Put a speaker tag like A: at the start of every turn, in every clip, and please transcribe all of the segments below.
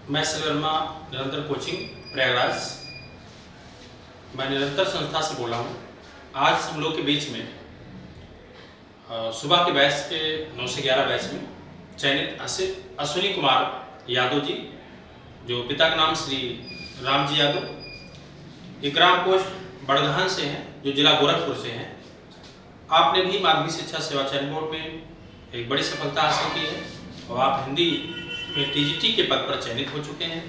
A: मैं वर्मा निरंतर कोचिंग प्रयागराज। मैं निरंतर संस्था से बोला हूँ। आज हम लोग के बीच में सुबह के बैच के 9 से 11 बैच में चयनित अश्विनी कुमार यादव जी, जो पिता का नाम श्री राम जी यादव, ये ग्राम पोस्ट बड़गहन से हैं, जो जिला गोरखपुर से हैं। आपने भी माध्यमिक शिक्षा सेवा चयन बोर्ड में एक बड़ी सफलता हासिल की है और आप हिंदी में टीजीटी के पद पर चयनित हो चुके हैं।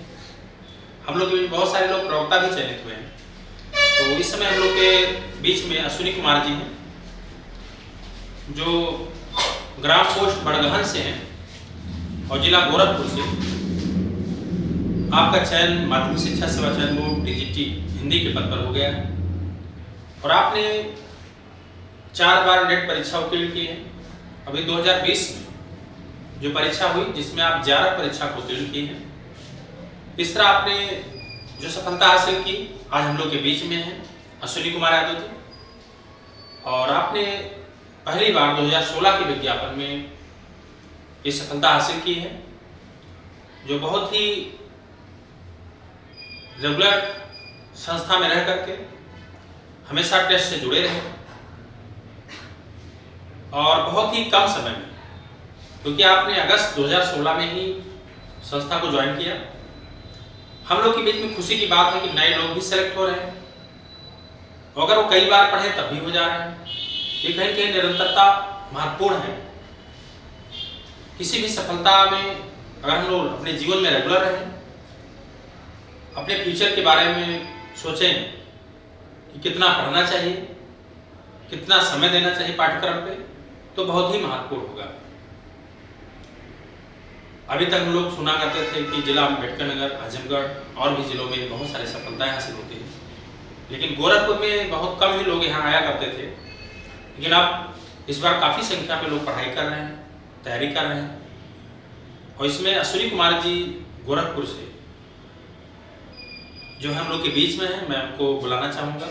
A: हम लोग के बहुत सारे लोग प्रवक्ता भी चयनित हुए हैं। तो इस समय हम लोग के बीच में अश्विनी कुमार जी हैं, जो ग्राम पोस्ट बड़गहन से हैं और जिला गोरखपुर से। आपका चयन माध्यमिक शिक्षा सेवा चयन बोर्ड टीजीटी हिंदी के पद पर हो गया है और आपने 4 बार नेट परीक्षा उत्तीर्ण की है। अभी 2020 में जो परीक्षा हुई, जिसमें आप 11 परीक्षा को उत्तीर्ण किए हैं। इस तरह आपने जो सफलता हासिल की, आज हम लोग के बीच में है अश्विनी कुमार यादव जी। और आपने पहली बार 2016 के विज्ञापन में ये सफलता हासिल की है, जो बहुत ही रेगुलर संस्था में रह करके हमेशा टेस्ट से जुड़े रहे और बहुत ही कम समय में, क्योंकि आपने अगस्त 2016 में ही संस्था को ज्वाइन किया। हम लोग के बीच में खुशी की बात है कि नए लोग भी सेलेक्ट हो रहे हैं और अगर वो कई बार पढ़े तब भी हो जा रहे हैं। ये कहीं कहीं निरंतरता महत्वपूर्ण है। किसी भी सफलता में अगर हम लोग अपने जीवन में रेगुलर रहें, अपने फ्यूचर के बारे में सोचें कि कितना पढ़ना चाहिए, कितना समय देना चाहिए पाठ्यक्रम पे, तो बहुत ही महत्वपूर्ण होगा। अभी तक हम लोग सुना करते थे कि जिला अम्बेडकर नगर, आजमगढ़ और भी जिलों में बहुत सारी सफलताएं हासिल होती हैं, लेकिन गोरखपुर में बहुत कम ही लोग यहाँ आया करते थे। लेकिन अब इस बार काफ़ी संख्या में लोग पढ़ाई कर रहे हैं, तैयारी कर रहे हैं और इसमें अश्विनी कुमार जी गोरखपुर से जो हम लोग के बीच में है, मैं उनको बुलाना चाहूँगा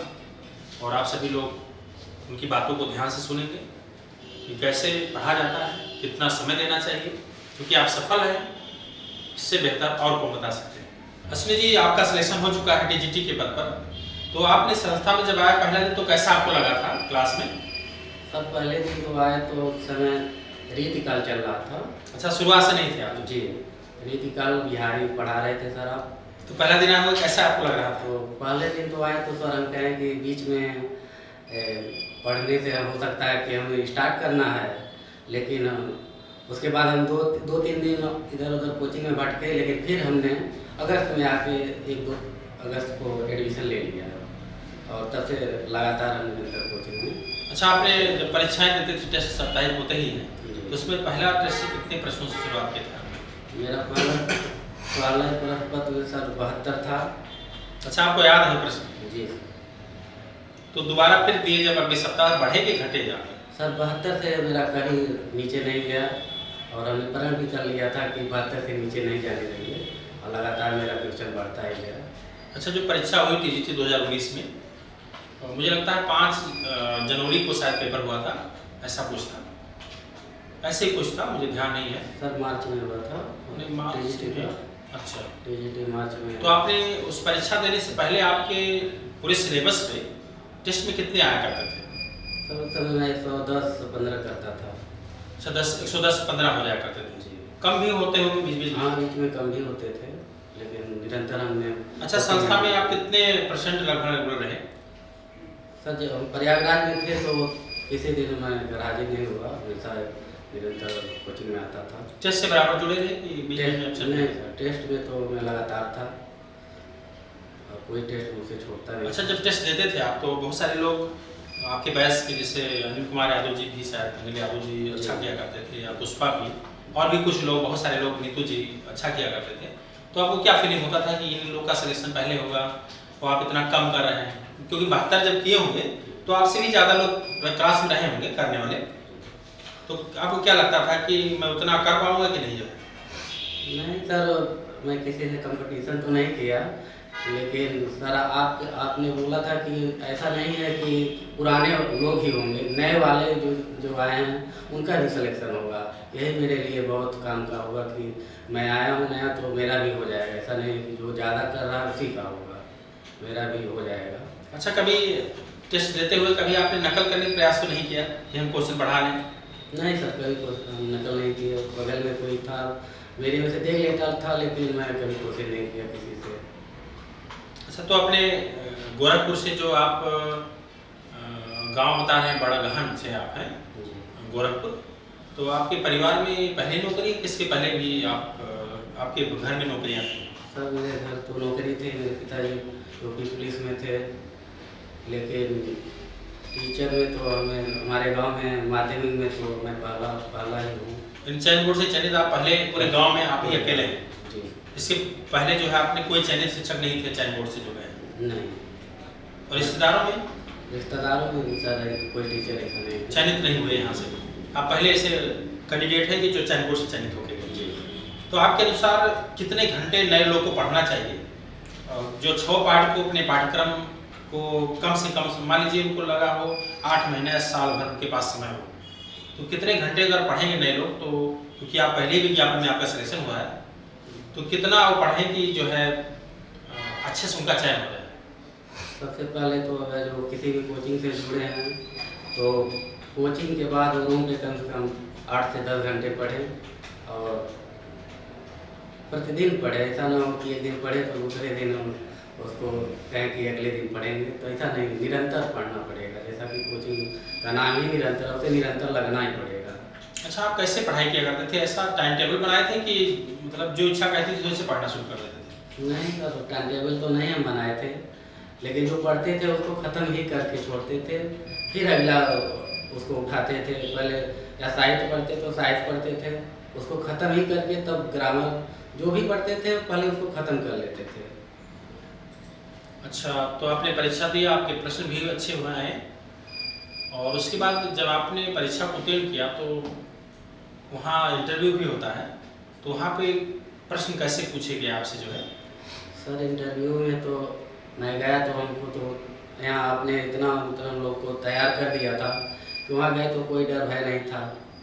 A: और आप सभी लोग उनकी बातों को ध्यान से सुनेंगे कि कैसे पढ़ा जाता है, कितना समय देना चाहिए, क्योंकि आप सफल हैं, इससे बेहतर और कौन बता सकते हैं। अश्विनी जी, आपका सिलेक्शन हो चुका है टीजीटी के पद पर। तो आपने संस्था में जब आया पहला दिन, तो कैसा आपको लगा था क्लास में?
B: सर पहले दिन तो आए तो उस समय रीतिकाल चल रहा था।
A: अच्छा, शुरुआत से नहीं थे आप?
B: जी, रीतिकाल बिहारी पढ़ा रहे थे सर आप।
A: तो पहला दिन आए कैसा आपको लग रहा था?
B: तो पहले दिन तो आए तो सर हम कहें कि बीच में पढ़ने से हो सकता है कि हमें स्टार्ट करना है, लेकिन उसके बाद हम दो तीन दिन इधर उधर कोचिंग में भटके, लेकिन फिर हमने अगस्त में आके 1-2 अगस्त को एडमिशन ले लिया और तब से लगातार हम निरंतर कोचिंग में।
A: अच्छा, आपने जब परीक्षाएं देते थे, टेस्ट साप्ताहिक होते ही हैं, तो उसमें पहला टेस्ट से कितने प्रश्नों से शुरुआत किया था?
B: मेरा पहला प्रश्न पत्र सर 72 था।
A: अच्छा, आपको याद है प्रश्न?
B: जी।
A: तो दोबारा फिर दिए जब अगले सप्ताह, बढ़े के घटे जाते?
B: सर 72 से मेरा कहीं नीचे नहीं गया और हमने प्रण भी कर लिया था कि 72 से नीचे नहीं जाने देंगे और लगातार मेरा क्वेश्चन बढ़ता ही गया।
A: अच्छा, जो परीक्षा हुई टीजीटी 2019 में, मुझे लगता है 5 जनवरी को शायद पेपर हुआ था, ऐसा कुछ था, ऐसे ही कुछ था, मुझे ध्यान नहीं है।
B: सर मार्च में हुआ था।
A: नहीं, मार्च में। अच्छा,
B: टीजीटी मार्च में।
A: तो आपने उस परीक्षा देने से पहले आपके पूरे सिलेबस पे टेस्ट में कितने आया करते थे?
B: सर उस समय मैं 110-15 करता था।
A: अच्छा, 110-15 हो जाया करते थे जी। कम भी होते होंगे बीच में?
B: हाँ, बीच में कम भी होते थे, लेकिन निरंतर हमने।
A: अच्छा, संस्था में आप कितने % लगभग रेगुलर रहे?
B: सर जब हम प्रयागराज में थे तो किसी दिन मैं हाजिर नहीं हुआ, हमेशा निरंतर कोचिंग में आता था।
A: टेस्ट से बराबर जुड़े थे कि बीच में
B: नहीं सर, टेस्ट में तो मैं लगातार था और कोई टेस्ट मुझसे छोड़ता नहीं।
A: अच्छा, जब टेस्ट देते थे आप, तो बहुत सारे लोग आपके बैच के, जैसे अनिल कुमार यादव जी भी, शायद अनिल यादव जी अच्छा किया करते थे, या पुष्पा भी, और भी कुछ लोग, बहुत सारे लोग, नीतू जी अच्छा किया करते थे। तो आपको क्या फीलिंग होता था कि इन लोग का सिलेक्शन पहले होगा और आप इतना कम कर रहे हैं? क्योंकि 72 जब किए होंगे तो आपसे भी ज़्यादा लोग क्लास में रहे होंगे करने वाले, तो आपको क्या लगता था कि मैं उतना कर पाऊँगा कि नहीं?
B: नहीं सर, मैं किसी से कंपटीशन तो नहीं किया, लेकिन सर आपने बोला था कि ऐसा नहीं है कि पुराने लोग ही होंगे, नए वाले जो आए हैं उनका भी सिलेक्शन होगा। यही मेरे लिए बहुत काम का होगा कि मैं आया हूँ नया, तो मेरा भी हो जाएगा। ऐसा नहीं है कि जो ज़्यादा कर रहा है उसी का होगा, मेरा भी हो जाएगा।
A: अच्छा, कभी टेस्ट देते हुए कभी आपने नकल करने का प्रयास तो नहीं किया कि हम क्वेश्चन बढ़ा लें?
B: नहीं सर, कभी नकल नहीं की। बगल में कोई था, मेरी में से देख लेता था, लेकिन मैं कभी कोशिश नहीं किया किसी से।
A: अच्छा, तो अपने गोरखपुर से जो आप गांव बता रहे हैं बड़गहन से आप हैं गोरखपुर, तो आपके परिवार में पहले नौकरी किसके पहले भी आपके घर में नौकरियां थी?
B: सर मेरे घर तो नौकरी थी, मेरे पिताजी यूपी पुलिस में थे, लेकिन टीचर में तो हमारे गांव में माध्यमिक में तो मैं पहला ही हूँ।
A: इन चयन बोर्ड से चयनित आप पहले पूरे गांव में आप ही अकेले हैं?
B: जी।
A: इसके पहले जो है आपने कोई चयनित शिक्षक नहीं थे चयन बोर्ड से जो गए?
B: नहीं।
A: और रिश्तेदारों में?
B: रिश्तेदारों में सर कोई टीचर ऐसा नहीं है।
A: चयनित नहीं हुए यहाँ से? आप पहले ऐसे कैंडिडेट हैं कि जो चयन बोर्ड से चयनित होके गए?
B: जी।
A: तो आपके अनुसार कितने घंटे नए लोग को पढ़ना चाहिए? जो 6 पाठ को अपने पाठ्यक्रम को कम से कम, मान लीजिए उनको लगा हो 8 महीने साल भर के पास समय हो, तो कितने घंटे अगर पढ़ेंगे नए लोग, तो क्योंकि आप पहले विज्ञापन में आपका सिलेक्शन हुआ है, तो कितना वो पढ़ें कि जो है अच्छे से उनका चयन हो जाए?
B: सबसे पहले तो अगर जो किसी भी कोचिंग से जुड़े हैं तो कोचिंग के बाद रूम पे कम से कम 8 से 10 घंटे पढ़ें और प्रतिदिन पढ़े। ऐसा ना हो कि एक दिन पढ़े तो दूसरे दिन हम उसको कहें कि अगले दिन पढ़ेंगे, तो ऐसा नहीं, निरंतर पढ़ना पड़ेगा। जैसा कि कोचिंग का नाम ही निरंतर, उसे निरंतर लगना ही पड़ेगा।
A: अच्छा, आप कैसे पढ़ाई किया करते थे? ऐसा टाइम टेबल बनाए थे कि मतलब जो इच्छा कहती थी वैसे पढ़ना शुरू कर देते थे?
B: नहीं सर, टाइम टेबल तो नहीं हम बनाए थे, लेकिन जो पढ़ते थे उसको ख़त्म ही करके छोड़ते थे, फिर अगला उसको उठाते थे। पहले या साहित्य पढ़ते तो साहित्य पढ़ते थे, उसको ख़त्म ही करके तब ग्रामर जो भी पढ़ते थे पहले उसको ख़त्म कर लेते थे।
A: अच्छा, तो आपने परीक्षा दी, आपके प्रश्न भी अच्छे हुए हैं, और उसके बाद जब आपने परीक्षा को उत्तीर्ण किया तो वहाँ इंटरव्यू भी होता है, तो वहाँ पे प्रश्न कैसे पूछे गए आपसे जो है?
B: सर इंटरव्यू में तो मैं गया तो हमको तो यहाँ आपने इतना मतलब हम लोग को तैयार कर दिया था कि वहाँ गए तो कोई डर भय नहीं था।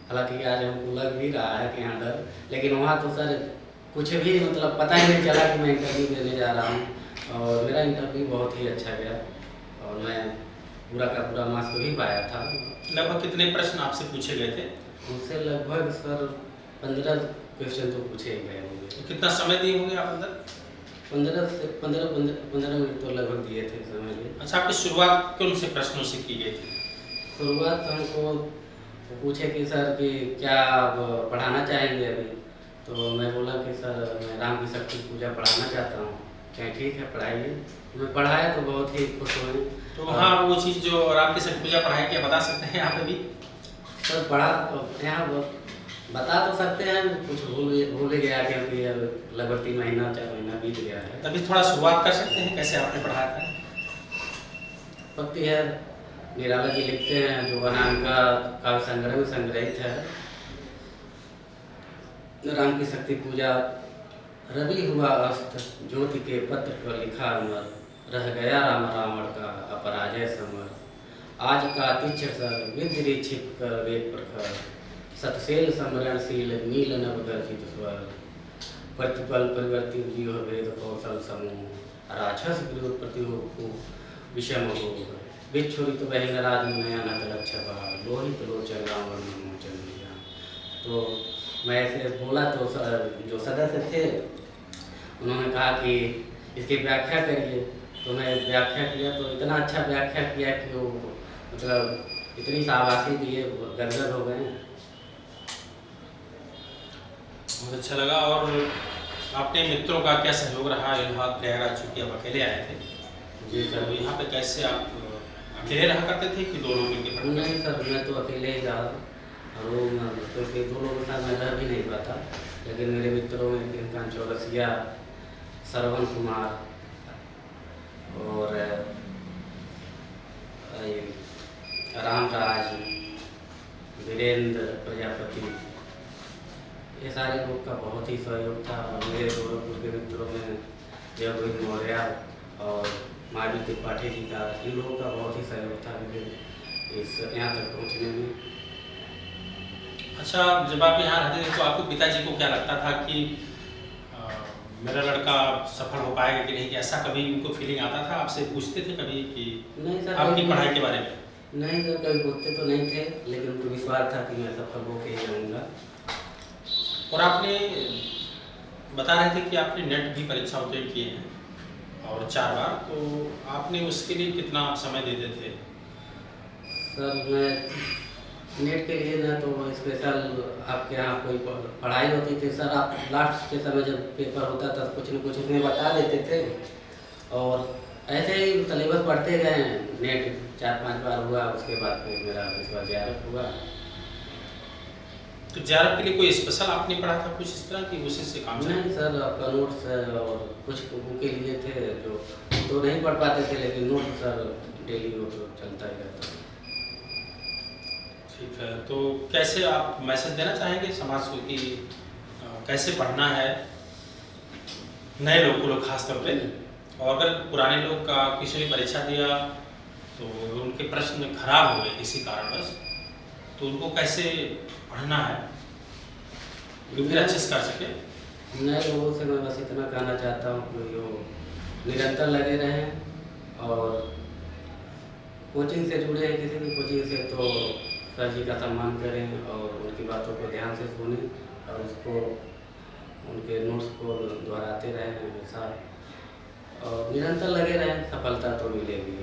B: हालांकि आज हमको लग भी रहा है कि यहाँ डर, लेकिन वहाँ तो सर कुछ भी मतलब पता ही नहीं चला कि मैं इंटरव्यू देने जा रहा हूँ, और मेरा इंटरव्यू बहुत ही अच्छा गया और मैं पूरा का पूरा मार्क्स भी पाया था।
A: लगभग कितने प्रश्न आपसे पूछे गए थे?
B: मुझसे लगभग सर 15 क्वेश्चन तो पूछे ही गए होंगे।
A: तो कितना समय दिए होंगे आप अंदर?
B: 15 मिनट तो लगभग दिए थे समय लिए।
A: अच्छा, आपकी शुरुआत कौन से प्रश्नों से की गई थी?
B: शुरुआत हमको पूछे कि सर कि क्या आप पढ़ाना चाहेंगे अभी, तो मैं बोला कि सर मैं राम की शक्ति पूजा पढ़ाना चाहता हूँ। क्या ठीक है पढ़ाइए। मैं पढ़ाया तो बहुत ही खुश हुए।
A: तो वहाँ वो चीज़ जो राम की शक्ति पूजा पढ़ाई क्या बता सकते हैं आप अभी?
B: सर पढ़ा तो यहाँ बता तो सकते हैं, कुछ भूल गया क्योंकि अब लगभग 3 महीना 4 महीना बीत गया है।
A: तभी थोड़ा शुरुआत कर सकते हैं कैसे आपने पढ़ाया था?
B: पक्ति है, निराला जी लिखते हैं जो बनाम का काव्य संग्रह में संग्रहित है। राम की शक्ति पूजा। रवि हुआ अस्त, ज्योति के पत्र पर लिखा अमर, रह गया राम रावण का अपराजय समर। आज का तिच्छ सर विद्री छिप कर वेग प्रखर, सतसेल समरणशील नील नव गर्जित स्वर। प्रतिपल परिवर्तित जीव भेद कौशल समूह, राक्षस विरोध प्रतिको विषम हो। विच्छुरित बहिन राज नयन लक्ष्य बहा, लोहित लोचन रावण मोचन दिया। तो मैं ऐसे बोला तो जो सदस्य थे उन्होंने कहा कि इसकी व्याख्या करिए, तो मैं व्याख्या किया तो इतना अच्छा व्याख्या किया कि वो मतलब इतनी शाबाशी दिए, गदगद हो गए।
A: बहुत अच्छा लगा। और अपने मित्रों का क्या सहयोग रहा इलाहाबाद प्रयागराज, चूँकि आप अकेले आए थे?
B: जी सर।
A: तो यहाँ पे कैसे आप अकेले रहा करते थे कि 2 लोग मिलकर पढ़ते?
B: नहीं सर, मैं तो अकेले ही रहा रूम, क्योंकि 2 लोगों के साथ मैं रह भी नहीं पाता। लेकिन मेरे मित्रों में किनकान चौरसिया, श्रवण कुमार और रामराज, वीरेंद्र प्रजापति, ये सारे लोग का बहुत ही सहयोग था। और मेरे गोरखपुर के मित्रों में जयगोविंद मौर्य और माधवी त्रिपाठी जी का, इन लोगों का बहुत ही सहयोग था मुझे इस यहाँ तक पहुँचने में।
A: अच्छा, जब आप यहाँ रहते थे तो आपके पिताजी को क्या लगता था कि मेरा लड़का सफल हो पाएगा कि नहीं, कि ऐसा कभी उनको फीलिंग आता था? आपसे पूछते थे कभी कि
B: नहीं सर,
A: आपकी
B: कभी
A: पढ़ाई के बारे में?
B: नहीं सर, कभी पूछते तो नहीं थे, लेकिन उनको विश्वास था कि मैं सफल होके ही रहूँगा।
A: और आपने बता रहे थे कि आपने नेट भी परीक्षा उत्तीर्ण किए हैं और 4 बार, तो आपने उसके लिए कितना आप समय देते थे?
B: सर मैं नेट के लिए ना तो स्पेशल आपके यहाँ कोई पढ़ाई होती थी सर, आप लास्ट के समय जब पेपर होता था कुछ न कुछ उसमें बता देते थे, और ऐसे ही सिलेबस पढ़ते गए। नेट 4-5 बार हुआ, उसके बाद फिर मेरा इस बार JRF हुआ।
A: तो JRF के लिए कोई स्पेशल आपने पढ़ा था कुछ इस तरह की, उसी से काम चला?
B: नहीं सर, आपका नोट्स और कुछ के लिए थे जो तो नहीं पढ़ पाते थे, लेकिन नोट सर डेली वो तो चलता ही रहता है।
A: ठीक है, तो कैसे आप मैसेज देना चाहेंगे समाज को कि कैसे पढ़ना है नए लोग को, खास तौर पे, और अगर पुराने लोग का किसी ने परीक्षा दिया तो उनके प्रश्न खराब हो गए किसी कारणवश, तो उनको कैसे पढ़ना है वो फिर अच्छे से कर सके?
B: नए लोगों से मैं बस इतना कहना चाहता हूँ कि वो निरंतर लगे रहें, और कोचिंग से जुड़े हैं किसी भी कोचिंग से तो सर जी का सम्मान करें और उनकी बातों को ध्यान से सुनें, और उसको उनके नोट्स को दोहराते रहें हमेशा, और निरंतर लगे रहें, सफलता तो मिलेगी।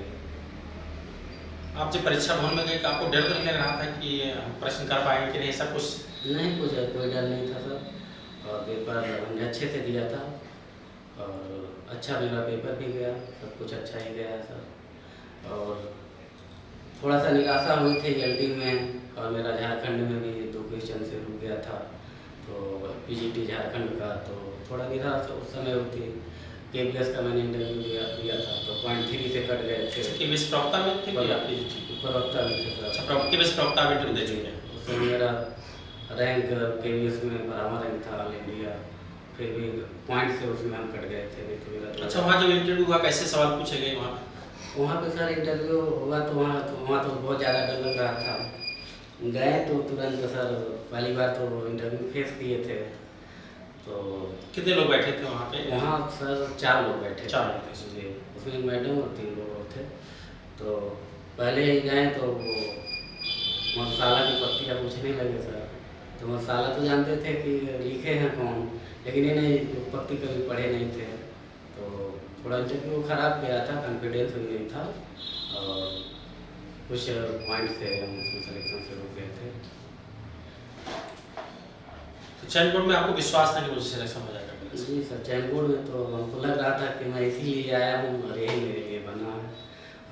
A: आप जब परीक्षा भवन में गए तो आपको डर तो नहीं लग रहा था कि हम प्रश्न कर पाएंगे कि नहीं, ऐसा कुछ?
B: नहीं, कुछ कोई डर नहीं था सर, और पेपर हमने अच्छे से दिया था, और अच्छा मेरा पेपर भी गया, सब कुछ अच्छा ही गया सर। और थोड़ा सा निराशा हुई थी LD में, और मेरा झारखंड में भी 2 क्वेश्चन से रुक गया था, तो PGT झारखंड का, तो थोड़ा निराशा उस समय हुई थी। KBS का मैंने इंटरव्यू दिया था तो 0.3 से कट गए थे।
A: KBS प्रवक्ता में थे या PGT?
B: प्रवक्ता में थे सर।
A: अच्छा, KBS प्रवक्ता में इंटरव्यू दे चुके हैं।
B: उस समय मेरा रैंक KBS में बराबर रैंक था ऑल इंडिया, फिर भी पॉइंट से उसमें हम कट गए थे, नहीं तो मेरा।
A: अच्छा, वहाँ जब इंटरव्यू हुआ कैसे सवाल पूछे गए वहाँ?
B: वहाँ पे सर इंटरव्यू हुआ तो वहाँ तो बहुत ज़्यादा डर लग रहा था। गए तो तुरंत सर पहली बार तो इंटरव्यू फेस किए थे, तो
A: कितने लोग बैठे थे वहाँ पे?
B: वहाँ सर 4 लोग बैठे
A: 4 लोग थे।
B: जी, उसमें एक मैडम और 3 लोग और थे। तो पहले ही गए तो वो मसाला की पत्तियाँ पूछने लगे सर, तो मसाला तो जानते थे कि लिखे हैं कौन, लेकिन ये नहीं पत्ती कभी पढ़े नहीं थे, तो थोड़ा इंटरव्यू खराब गया था, कॉन्फिडेंस भी नहीं था, और कुछ पॉइंट से हम उसमें सिलेक्शन से रुक गए थे।
A: तो चयन बोर्ड में आपको विश्वास था कि मुझे सिलेक्शन हो जाएगा?
B: जी सर, चयन बोर्ड में तो हमको लग रहा था कि मैं इसीलिए आया हूँ और यही मेरे लिए बना है,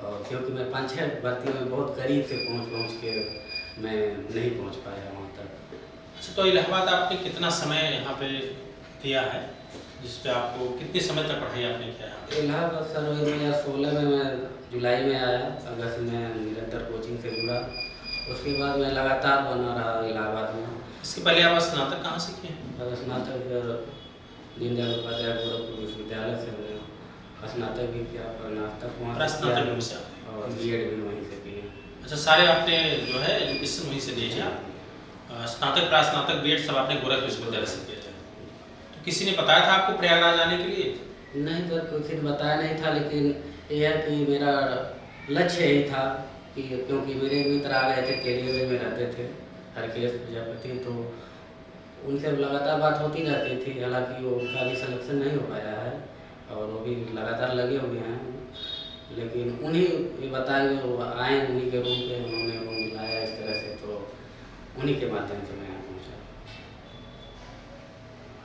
B: और क्योंकि मैं 5-6 भर्ती में बहुत करीब से पहुँच के मैं नहीं पहुँच पाया वहाँ तक।
A: अच्छा, तो इलाहाबाद आपने कितना समय यहाँ पे दिया है, जिस पे आपको कितने समय तक पढ़ाई आपने किया है?
B: इलाहाबाद सर 2016 में मैं जुलाई में आया, अगस्त में निरंतर कोचिंग से जुड़ा, उसके बाद मैं लगातार बना रहा इलाहाबाद में।
A: इसके पहले आप स्नातक कहाँ से किए हैं?
B: स्नातक दीनदयाल उपाध्याय गोरखपुर विश्वविद्यालय से मैंने स्नातक भी किया, स्नातक वहाँ
A: स्नातक से
B: और BEd भी वहीं से किए।
A: अच्छा, सारे आपने जो है एजुकेशन वहीं से दिए हैं? स्नातक, प्रास्नातक, BEd सब आपने गोरखपुर विश्वविद्यालय से किया है? तो किसी ने बताया था आपको प्रयागराज आने के लिए?
B: नहीं सर, किसी ने बताया नहीं था, लेकिन यह है कि मेरा लक्ष्य यही था कि क्योंकि मेरे मित्र आ गए थे, केलियर में रहते थे, हरकेश प्रजापति, तो उनसे लगातार बात होती रहती थी, हालांकि वो उनका भी सिलेक्शन नहीं हो पाया है और वो भी लगातार लगे हुए हैं, लेकिन उन्हीं ये बताए वो आए, उन्हीं के रूम पे उन्होंने रूम दिलाया इस तरह से, तो उन्हीं के माध्यम से मैं यहाँ पहुँचा।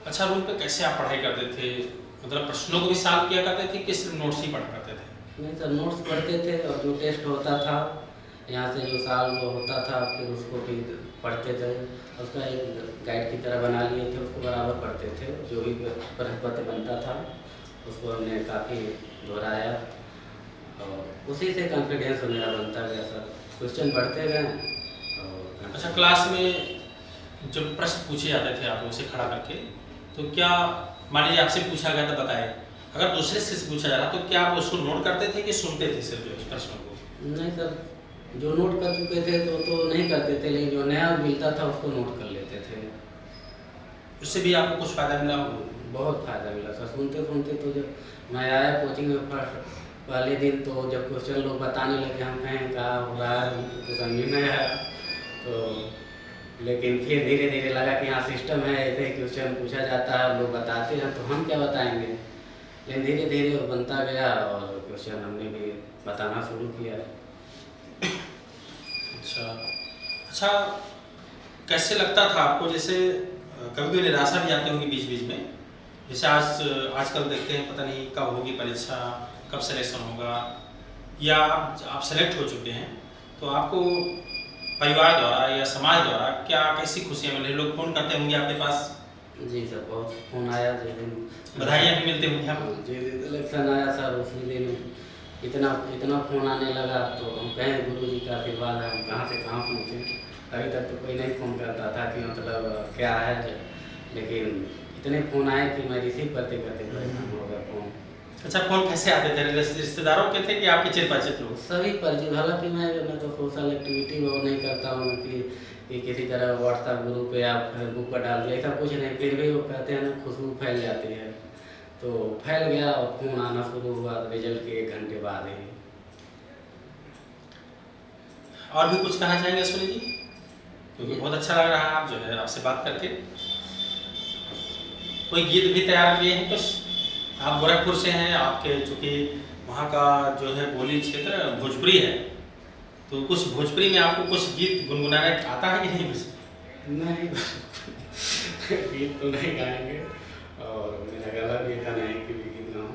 A: अच्छा, रूम पे कैसे आप पढ़ाई करते थे? मतलब प्रश्नों को भी सॉल्व किया करते थे कि सिर्फ नोट्स ही पढ़ा करते थे?
B: नहीं सर, नोट्स पढ़ते थे, और जो टेस्ट होता था यहाँ से जो सॉल्व होता था फिर उसको भी पढ़ते थे, उसका एक गाइड की तरह बना लिए थे, उसको बराबर पढ़ते थे, जो भी प्रश्न पत्र बनता था उसको हमने काफ़ी दोहराया, और उसी से कॉन्फिडेंस मेरा बनता गया सर, क्वेश्चन पढ़ते गए। और
A: अच्छा, क्लास में जब प्रश्न पूछे जाते थे आप उसे खड़ा करके, तो क्या मान लीजिए आपसे पूछा गया था बताए, अगर दूसरे से पूछा जा रहा तो क्या आप उसको नोट करते थे कि सुनते थे सिर्फ उस प्रश्न को?
B: नहीं सर, जो नोट कर चुके थे तो नहीं करते थे, लेकिन जो नया मिलता था उसको नोट कर लेते थे।
A: उससे भी आपको कुछ फायदा मिला?
B: बहुत फ़ायदा मिला सर। सुनते सुनते तो जब मैं आया कोचिंग में फर्स्ट पहले दिन, तो जब क्वेश्चन लोग बताने लगे, हम कहें कहा हो रहा है, तो समझ में आया। तो लेकिन फिर धीरे धीरे लगा कि हाँ सिस्टम है, ऐसे क्वेश्चन पूछा जाता है, लोग बताते हैं, तो हम क्या बताएंगे। लेकिन धीरे धीरे वो बनता गया और क्वेश्चन हमने भी बताना शुरू किया।
A: अच्छा, कैसे लगता था आपको? जैसे कभी कभी निराशा भी आती होगी बीच बीच में, जैसे आजकल देखते हैं पता नहीं कब होगी परीक्षा, कब सिलेक्शन होगा, या आप सेलेक्ट हो चुके हैं, तो आपको परिवार द्वारा या समाज द्वारा क्या कैसी खुशियाँ मिल रही? लोग फ़ोन करते होंगे आपके पास?
B: जी सर, बहुत फ़ोन आया जिस दिन,
A: बधाइयाँ भी मिलती होंगी आपको?
B: जिस दिन इलेक्शन आया सर, उसी दिन इतना फ़ोन आने लगा। तो हम कहें गुरुजी का आशीर्वाद है, हम कहाँ से कहाँ पहुँचे। अभी तक तो कोई नहीं फ़ोन करता था कि मतलब क्या है, लेकिन इतने फ़ोन आए कि मैं रिसीव करते करते परेशान हो गया फ़ोन।
A: अच्छा, फ़ोन कैसे आते थे? रिश्तेदारों के थे कि आपके चिर परिचित लोग?
B: सभी परिचित, हालांकि मैं तो सोशल एक्टिविटी बहुत नहीं करता हूँ कि किसी तरह व्हाट्सएप ग्रुप या फेसबुक पर डाल दिया, ऐसा कुछ नहीं। फिर भी वो कहते हैं ना, खुशबू फैल जाती है, तो फैल गया और फ़ोन आना शुरू हुआ रिजल्ट के 1 घंटे बाद ही।
A: और भी कुछ कहना चाहेंगे अश्विनी जी? क्योंकि बहुत अच्छा लग रहा है आप जो है आपसे बात करके। कोई गीत भी तैयार किए हैं कुछ? आप गोरखपुर से हैं, आपके चूँकि वहाँ का जो है बोली क्षेत्र भोजपुरी है, तो कुछ भोजपुरी में आपको कुछ गीत गुनगुनाने आता है कि नहीं कुछ?
B: नहीं गीत तो नहीं गाएंगे, और मेरा गला भी ऐसा नहीं कि भी गीत गाऊँ।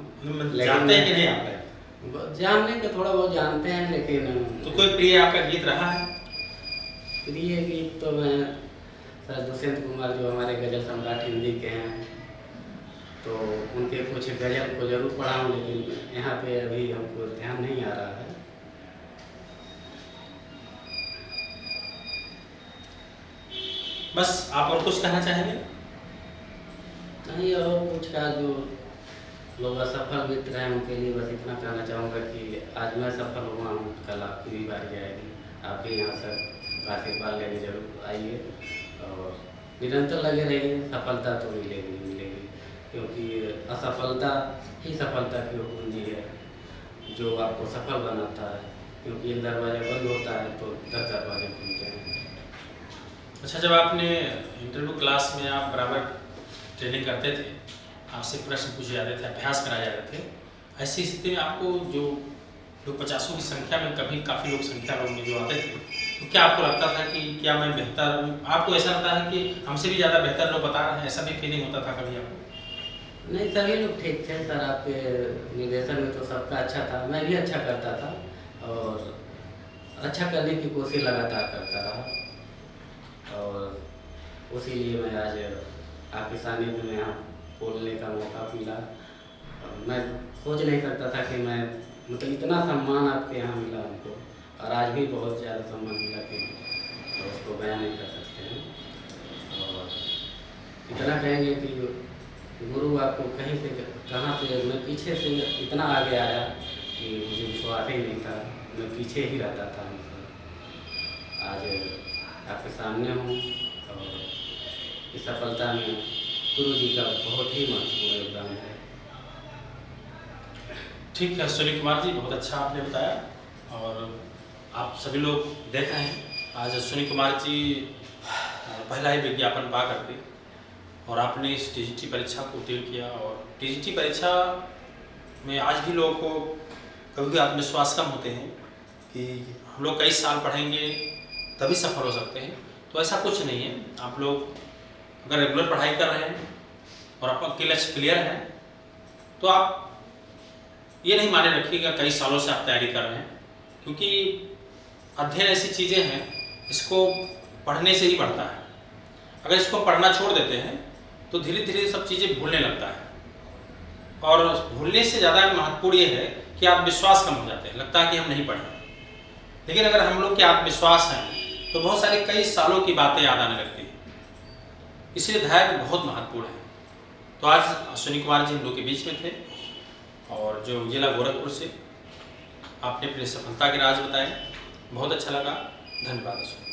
A: जानते हैं कि नहीं आप?
B: जानने के थोड़ा बहुत जानते हैं, लेकिन
A: तो कोई प्रिय आपका गीत रहा है?
B: प्रिय गीत तो मैं सर दुष्यंत कुमार जो हमारे गज़ल सम्राट हिंदी के हैं, तो उनके कुछ गज़ल को ज़रूर पढ़ा हूँ, लेकिन यहाँ पे अभी हमको ध्यान नहीं आ रहा है।
A: बस आप और कुछ कहना चाहेंगे?
B: नहीं, और कुछ का जो लोग असफल मित्र हैं उनके लिए बस इतना कहना चाहूँगा कि आज मैं सफल हुआ हूँ, कल आपकी भी बारी आएगी। आप भी यहाँ से आशीर्वाद लेने जरूर आइए और निरंतर लगे रहिए, सफलता तो मिलेगी मिलेगी, क्योंकि असफलता ही सफलता की कुंजी है जो आपको सफल बनाता है। क्योंकि एक दरवाजा बंद होता है तो 10 दरवाजे खुलते हैं।
A: अच्छा, जब आपने इंटरव्यू क्लास में आप बराबर ट्रेनिंग करते थे, आपसे प्रश्न पूछे जाते थे, अभ्यास कराए जाते थे, ऐसी स्थिति में आपको जो लोग 50 की संख्या में कभी काफ़ी लोग संख्या में जो आते थे, तो क्या आपको लगता था कि क्या मैं बेहतर हूँ? आपको ऐसा लगता है कि हमसे भी ज़्यादा बेहतर लोग बता रहे हैं, ऐसा भी फीलिंग होता था कभी आपको?
B: नहीं, सभी लोग ठीक थे सर, आपके निर्देशन में तो सबका अच्छा था। मैं भी अच्छा करता था और अच्छा करने की कोशिश लगातार करता रहा, और उसी लिए मैं आज आपके सानिध्य में यहाँ बोलने का मौका मिला। मैं सोच नहीं सकता था कि मैं मतलब इतना सम्मान आपके यहाँ मिला हमको, और आज भी बहुत ज़्यादा सम्मान मिला कि उसको बयान नहीं कर सकते हैं। और इतना कहेंगे कि गुरु आपको कहीं से कहाँ से, मैं पीछे से इतना आगे आया कि मुझे विश्वास ही नहीं था, मैं पीछे ही रहता था हमेशा। आज आपके सामने हूँ और इस सफलता में गुरु जी का बहुत ही महत्वपूर्ण योगदान है।
A: ठीक है अश्विनी कुमार जी, बहुत अच्छा आपने बताया, और आप सभी लोग देख रहे हैं आज अश्विनी कुमार जी पहला ही विज्ञापन पा करके, और आपने इस टीजीटी परीक्षा को उत्तीर्ण किया। और टीजीटी परीक्षा में आज भी लोगों को कभी भी आत्मविश्वास कम होते हैं कि हम लोग कई साल पढ़ेंगे तभी सफल हो सकते हैं, तो ऐसा कुछ नहीं है। आप लोग अगर रेगुलर पढ़ाई कर रहे हैं और आपका लक्ष्य क्लियर है, तो आप ये नहीं माने रखिएगा कई सालों से आप तैयारी कर रहे हैं, क्योंकि अध्ययन ऐसी चीज़ें हैं, इसको पढ़ने से ही बढ़ता है। अगर इसको पढ़ना छोड़ देते हैं तो धीरे धीरे सब चीज़ें भूलने लगता है, और भूलने से ज़्यादा महत्वपूर्ण ये है कि आत्मविश्वास कम हो जाते हैं, लगता है कि हम नहीं पढ़े। लेकिन अगर हम लोग के आत्मविश्वास हैं तो बहुत सारी कई सालों की बातें याद आने लगती हैं, इसलिए धैर्य बहुत महत्वपूर्ण है। तो आज अश्विनी कुमार जी हम लोग के बीच में थे, और जो जिला गोरखपुर से आपने अपनी सफलता के राज बताए, बहुत अच्छा लगा। धन्यवाद अश्विनी।